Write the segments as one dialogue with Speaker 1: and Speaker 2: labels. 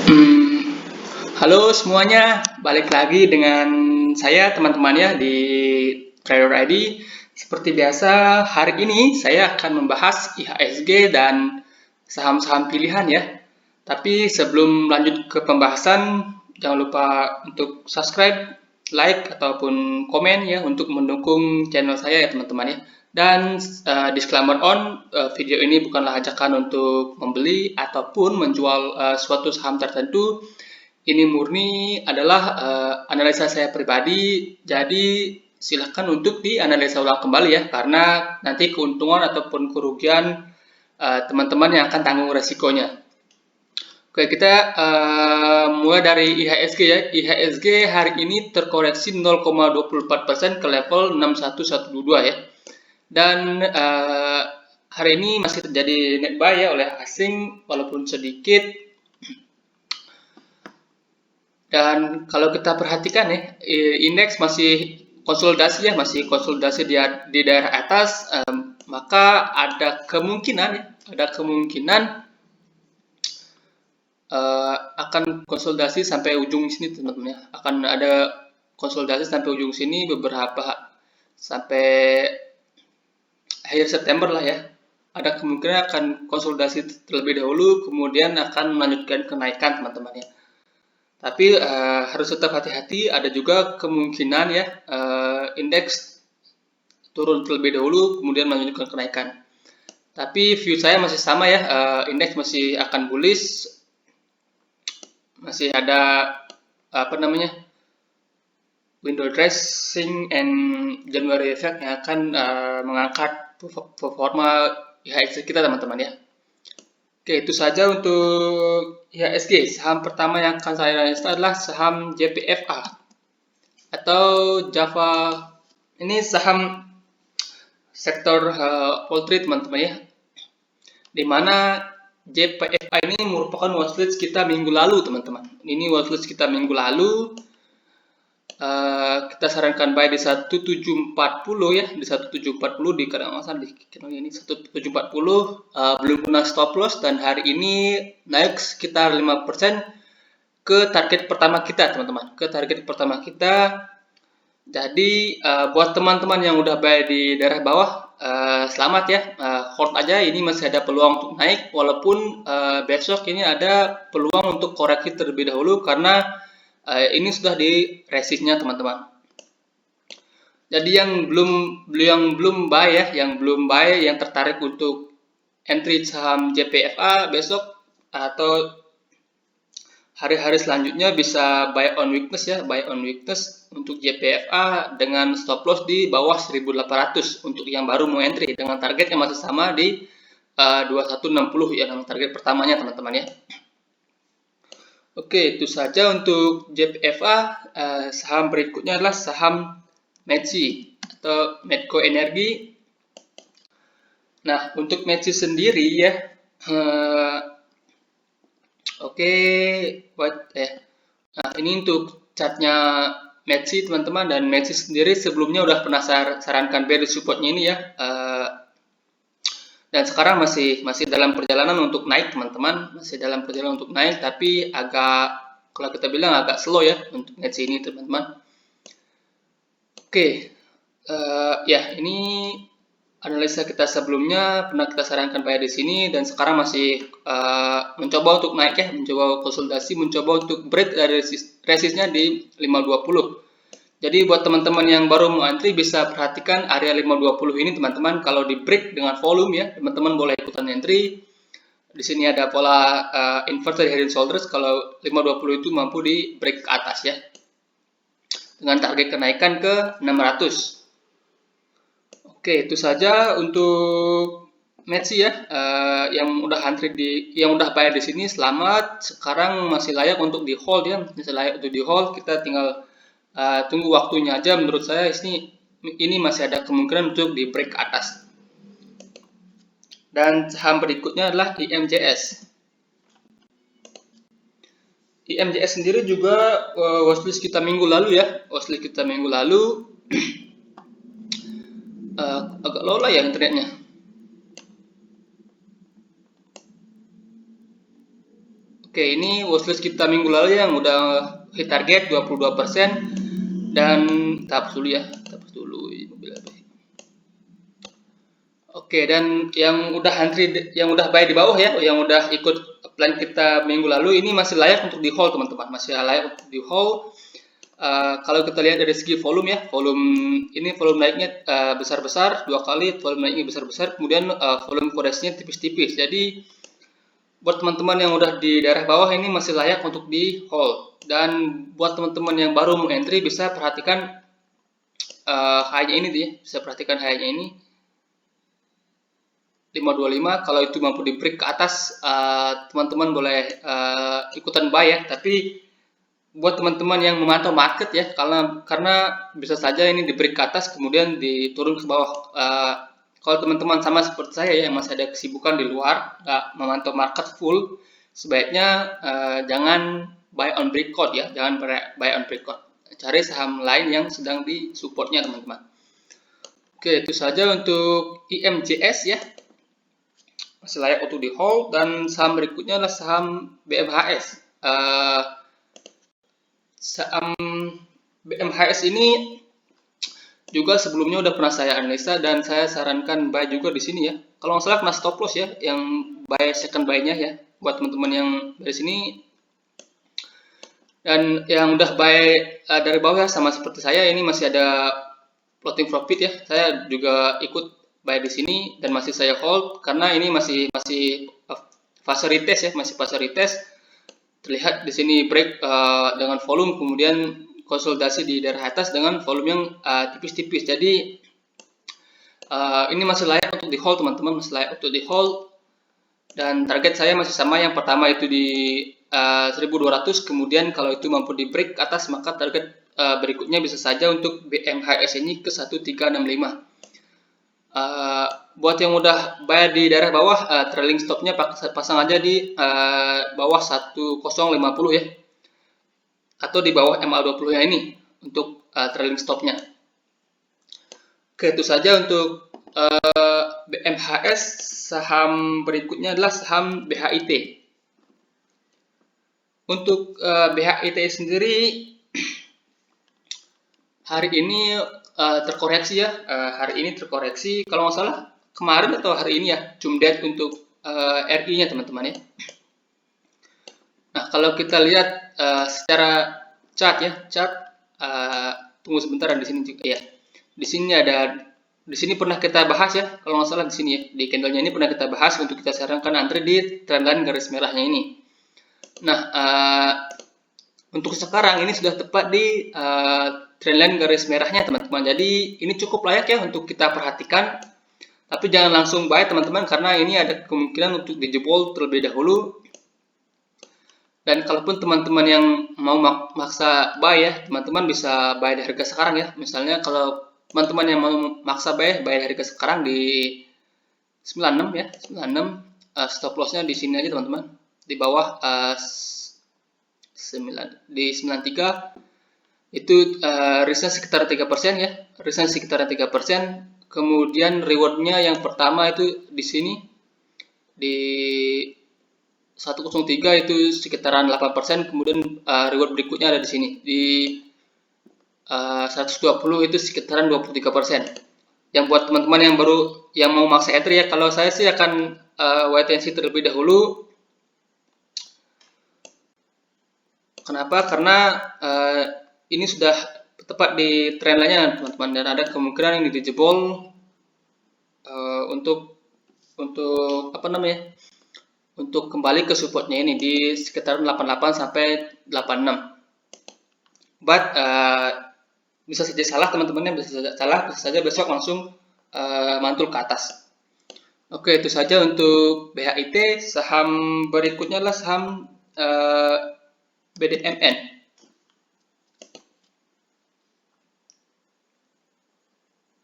Speaker 1: Hmm, Halo semuanya, balik lagi dengan saya teman-teman ya di Trader ID. Seperti biasa, hari ini saya akan membahas IHSG dan saham-saham pilihan ya. Tapi sebelum lanjut ke pembahasan, jangan lupa untuk subscribe, like, ataupun komen ya untuk mendukung channel saya ya teman-teman ya. Dan disclaimer on, video ini bukanlah ajakan untuk membeli ataupun menjual suatu saham tertentu. Ini murni adalah analisa saya pribadi, jadi silakan untuk dianalisa ulang kembali ya, karena nanti keuntungan ataupun kerugian teman-teman yang akan tanggung resikonya. Oke, kita mulai dari IHSG ya. IHSG hari ini terkoreksi 0,24% ke level 61.122 ya. Dan hari ini masih terjadi net buy ya oleh asing walaupun sedikit. Dan kalau kita perhatikan ya, indeks masih konsolidasi ya, masih konsolidasi di daerah atas, maka ada kemungkinan ya, akan konsolidasi sampai ujung sini teman-teman ya. Akan ada konsolidasi sampai ujung sini beberapa sampai akhir September lah ya. Ada kemungkinan akan konsolidasi terlebih dahulu, kemudian akan melanjutkan kenaikan teman-teman ya. Tapi harus tetap hati-hati, ada juga kemungkinan ya indeks turun terlebih dahulu, kemudian melanjutkan kenaikan. Tapi view saya masih sama ya, indeks masih akan bullish, masih ada apa namanya window dressing and January effect yang akan mengangkat performa IHSG kita teman-teman ya. Oke, itu saja untuk IHSG. Saham pertama yang akan saya analisa adalah saham JPFA atau Java. Ini saham sektor poultry teman-teman ya. Di mana JPFA ini merupakan watchlist kita minggu lalu teman-teman. Ini watchlist kita minggu lalu. Kita sarankan buy di 1740 ya, di 1740 di kadang masa di ini 1740 belum kena stop loss dan hari ini naik sekitar 5% ke target pertama kita teman-teman, ke target pertama kita. Jadi buat teman-teman yang udah buy di daerah bawah, selamat ya, hold aja, ini masih ada peluang untuk naik walaupun besok ini ada peluang untuk koreksi terlebih dahulu karena ini sudah di resistnya teman-teman. Jadi yang belum buy ya, yang tertarik untuk entry saham JPFA besok atau hari-hari selanjutnya bisa buy on weakness ya, buy on weakness untuk JPFA dengan stop loss di bawah 1800 untuk yang baru mau entry dengan target yang masih sama di 2160 ya, dengan target pertamanya teman-teman ya. Oke, itu saja untuk JPFA. Saham berikutnya adalah saham Medsi atau Medco Energi. Nah, untuk Medsi sendiri ya, oke, nah ini untuk chartnya Medsi teman-teman, dan Medsi sendiri sebelumnya udah pernah sarankan bearish supportnya ini ya, dan sekarang masih dalam perjalanan untuk naik teman-teman, masih dalam perjalanan untuk naik, tapi agak, kalau kita bilang agak slow ya untuk Medsi ini teman-teman. Oke, ya ini analisa kita sebelumnya pernah kita sarankan buy di sini dan sekarang masih mencoba untuk naik ya, mencoba konsolidasi, mencoba untuk break dari resistnya di 520. Jadi buat teman-teman yang baru mau entry bisa perhatikan area 520 ini teman-teman, kalau di break dengan volume ya, teman-teman boleh ikutan entry. Di sini ada pola inverted head and shoulders, kalau 520 itu mampu di break ke atas ya. Dengan target kenaikan ke 600. Oke, itu saja untuk Metsi ya, yang udah buy di sini selamat. Sekarang masih layak untuk di hold ya, masih layak untuk di hold. Kita tinggal tunggu waktunya aja. Menurut saya ini masih ada kemungkinan untuk di break ke atas. Dan saham berikutnya adalah IMJS. IMJS sendiri juga watchlist kita minggu lalu ya, agak low lah ya internetnya. Oke, ini watchlist kita minggu lalu yang udah hit target 22%, dan tahap dulu ya, tahap dulu mobil apa. Oke, dan yang udah antri, yang udah buy di bawah ya, yang udah ikut plan kita minggu lalu, ini masih layak untuk di hold teman-teman, masih layak untuk di hold. Kalau kita lihat dari segi volume ya, volume naiknya besar-besar, 2 kali, volume naiknya besar-besar, kemudian volume koreksinya tipis-tipis. Jadi buat teman-teman yang udah di daerah bawah ini masih layak untuk di hold. Dan buat teman-teman yang baru mau entry bisa perhatikan high-nya ini tuh ya, bisa perhatikan high-nya ini 525. Kalau itu mampu di break ke atas, teman-teman boleh ikutan buy ya. Tapi buat teman-teman yang memantau market ya, karena bisa saja ini di break ke atas kemudian diturun ke bawah. Kalau teman-teman sama seperti saya ya, yang masih ada kesibukan di luar, nggak memantau market full, sebaiknya jangan buy on breakout ya, jangan buy on breakout. Cari saham lain yang sedang di supportnya teman-teman. Oke, itu saja untuk IMJS ya, masih layak untuk di hold. Dan saham berikutnya adalah saham BMHS. Saham BMHS ini juga sebelumnya udah pernah saya analisa dan saya sarankan buy juga di sini ya. Kalau nggak salah kena stop loss ya, yang buy second buy-nya ya, buat teman-teman yang dari sini. Dan yang udah buy dari bawah ya, sama seperti saya, ini masih ada floating profit ya. Saya juga ikut buy di sini dan masih saya hold karena ini masih fase retest ya, masih fase retest. Terlihat di sini break dengan volume, kemudian konsolidasi di daerah atas dengan volume yang tipis-tipis. Jadi ini masih layak untuk di hold teman-teman, masih layak untuk di hold. Dan target saya masih sama, yang pertama itu di 1200, kemudian kalau itu mampu di break ke atas, maka target berikutnya bisa saja untuk BMHS ini ke 1365. Buat yang udah buy di daerah bawah, trailing stopnya pasang aja di bawah 1050 ya, atau di bawah MA20 nya ini untuk trailing stopnya. Oke, itu saja untuk BMHS. Saham berikutnya adalah saham BHIT. Untuk BHIT sendiri hari ini terkoreksi ya, hari ini terkoreksi. Kalau nggak salah kemarin atau hari ini ya, cumdet untuk RI-nya teman-teman ya. Nah, kalau kita lihat secara chart ya, tunggu sebentar, di sini juga ya. Di sini pernah kita bahas ya, kalau nggak salah di sini ya, di candlenya ini pernah kita bahas untuk kita sarankan antri di trendline garis merahnya ini. Nah, untuk sekarang ini sudah tepat di trendline garis merahnya teman-teman. Jadi ini cukup layak ya untuk kita perhatikan. Tapi jangan langsung buy teman-teman, karena ini ada kemungkinan untuk dijebol terlebih dahulu. Dan kalaupun teman-teman yang mau maksa buy ya, teman-teman bisa buy di harga sekarang ya. Misalnya kalau teman-teman yang mau maksa buy di harga sekarang di 96 ya, 96, stop lossnya di sini aja teman-teman, di bawah 93 itu resistance sekitar 3% ya, resistance sekitar 3%. Kemudian rewardnya yang pertama itu di sini di 103 itu sekitaran 8%, kemudian reward berikutnya ada di sini di 120 itu sekitaran 23%. Yang buat teman-teman yang baru yang mau maksa entry ya, kalau saya sih akan wait and see terlebih dahulu. Kenapa? Karena ini sudah tepat di trendline-nya teman-teman, dan ada kemungkinan ini dijebol untuk apa namanya? Untuk kembali ke supportnya ini di sekitar 88 sampai 86. But bisa saja salah teman-temannya, bisa saja besok langsung mantul ke atas. Oke, itu saja untuk BHIT. Saham berikutnya adalah saham BDMN.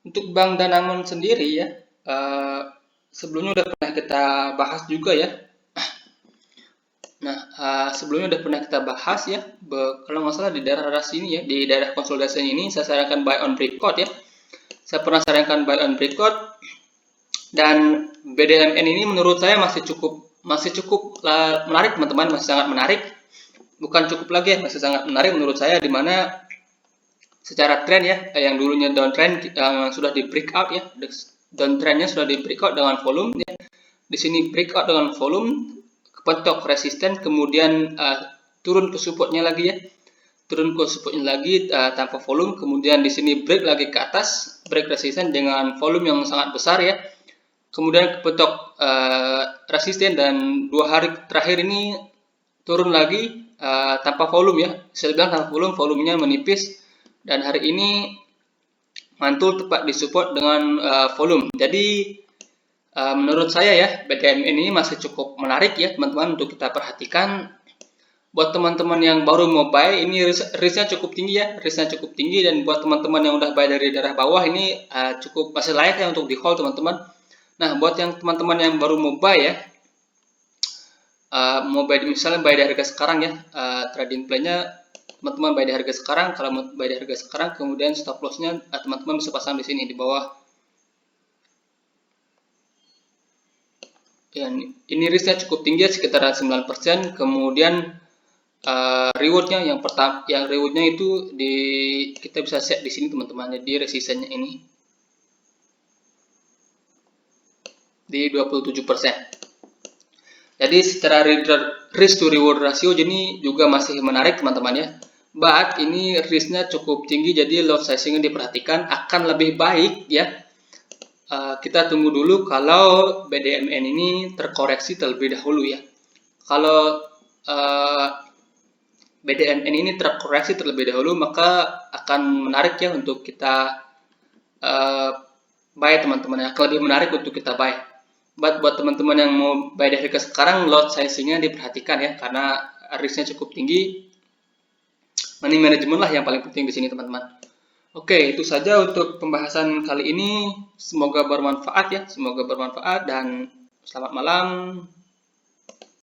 Speaker 1: Untuk Bank Danamon sendiri ya, sebelumnya udah pernah kita bahas juga ya. Nah, sebelumnya udah pernah kita bahas ya, kalau nggak salah di daerah sini ya, di daerah konsolidasi ini saya sarankan buy on breakout ya. Saya pernah sarankan buy on breakout, dan BDMN ini menurut saya masih cukup masih cukup menarik teman-teman, masih sangat menarik. Bukan cukup lagi ya, masih sangat menarik menurut saya, dimana secara tren ya, yang dulunya downtrend sudah di breakout ya, downtrendnya sudah di breakout dengan volume ya. Di sini breakout dengan volume, kepentok resisten, kemudian turun ke supportnya lagi ya, turun ke supportnya lagi tanpa volume, kemudian di sini break lagi ke atas, break resisten dengan volume yang sangat besar ya, kemudian kepentok resisten, dan 2 hari terakhir ini turun lagi tanpa volume ya, saya bilang tanpa volume, volumenya menipis, dan hari ini mantul tepat di support dengan volume. Jadi menurut saya ya, BDM ini masih cukup menarik ya teman-teman untuk kita perhatikan. Buat teman-teman yang baru mau buy, ini risknya cukup tinggi ya, risknya cukup tinggi, dan buat teman-teman yang udah buy dari daerah bawah ini cukup masih layak ya untuk di hold teman-teman. Nah, buat yang teman-teman yang baru mau buy ya, mau buy misalnya buy di harga sekarang ya, trading plan-nya teman-teman buy di harga sekarang. Kalau mau buy di harga sekarang, kemudian stop loss-nya teman-teman bisa pasang di sini di bawah. Ya, ini risknya cukup tinggi sekitar 9%. Kemudian rewardnya yang pertama, yang rewardnya itu kita bisa set di sini teman-teman. Jadi resistennya ini di 27%. Jadi secara risk to reward ratio ini juga masih menarik teman-teman ya. But ini risknya cukup tinggi, jadi lot sizingnya diperhatikan. Akan lebih baik ya, kita tunggu dulu kalau BDMN ini terkoreksi terlebih dahulu ya. Kalau BDMN ini terkoreksi terlebih dahulu, maka akan menarik ya untuk kita buy teman-teman ya. Akan lebih menarik untuk kita buy. Buat teman-teman yang mau buy dari harga sekarang, lot sizingnya diperhatikan ya, karena risknya cukup tinggi. Money management lah yang paling penting di sini teman-teman. Oke, itu saja untuk pembahasan kali ini. Semoga bermanfaat ya, semoga bermanfaat, dan selamat malam.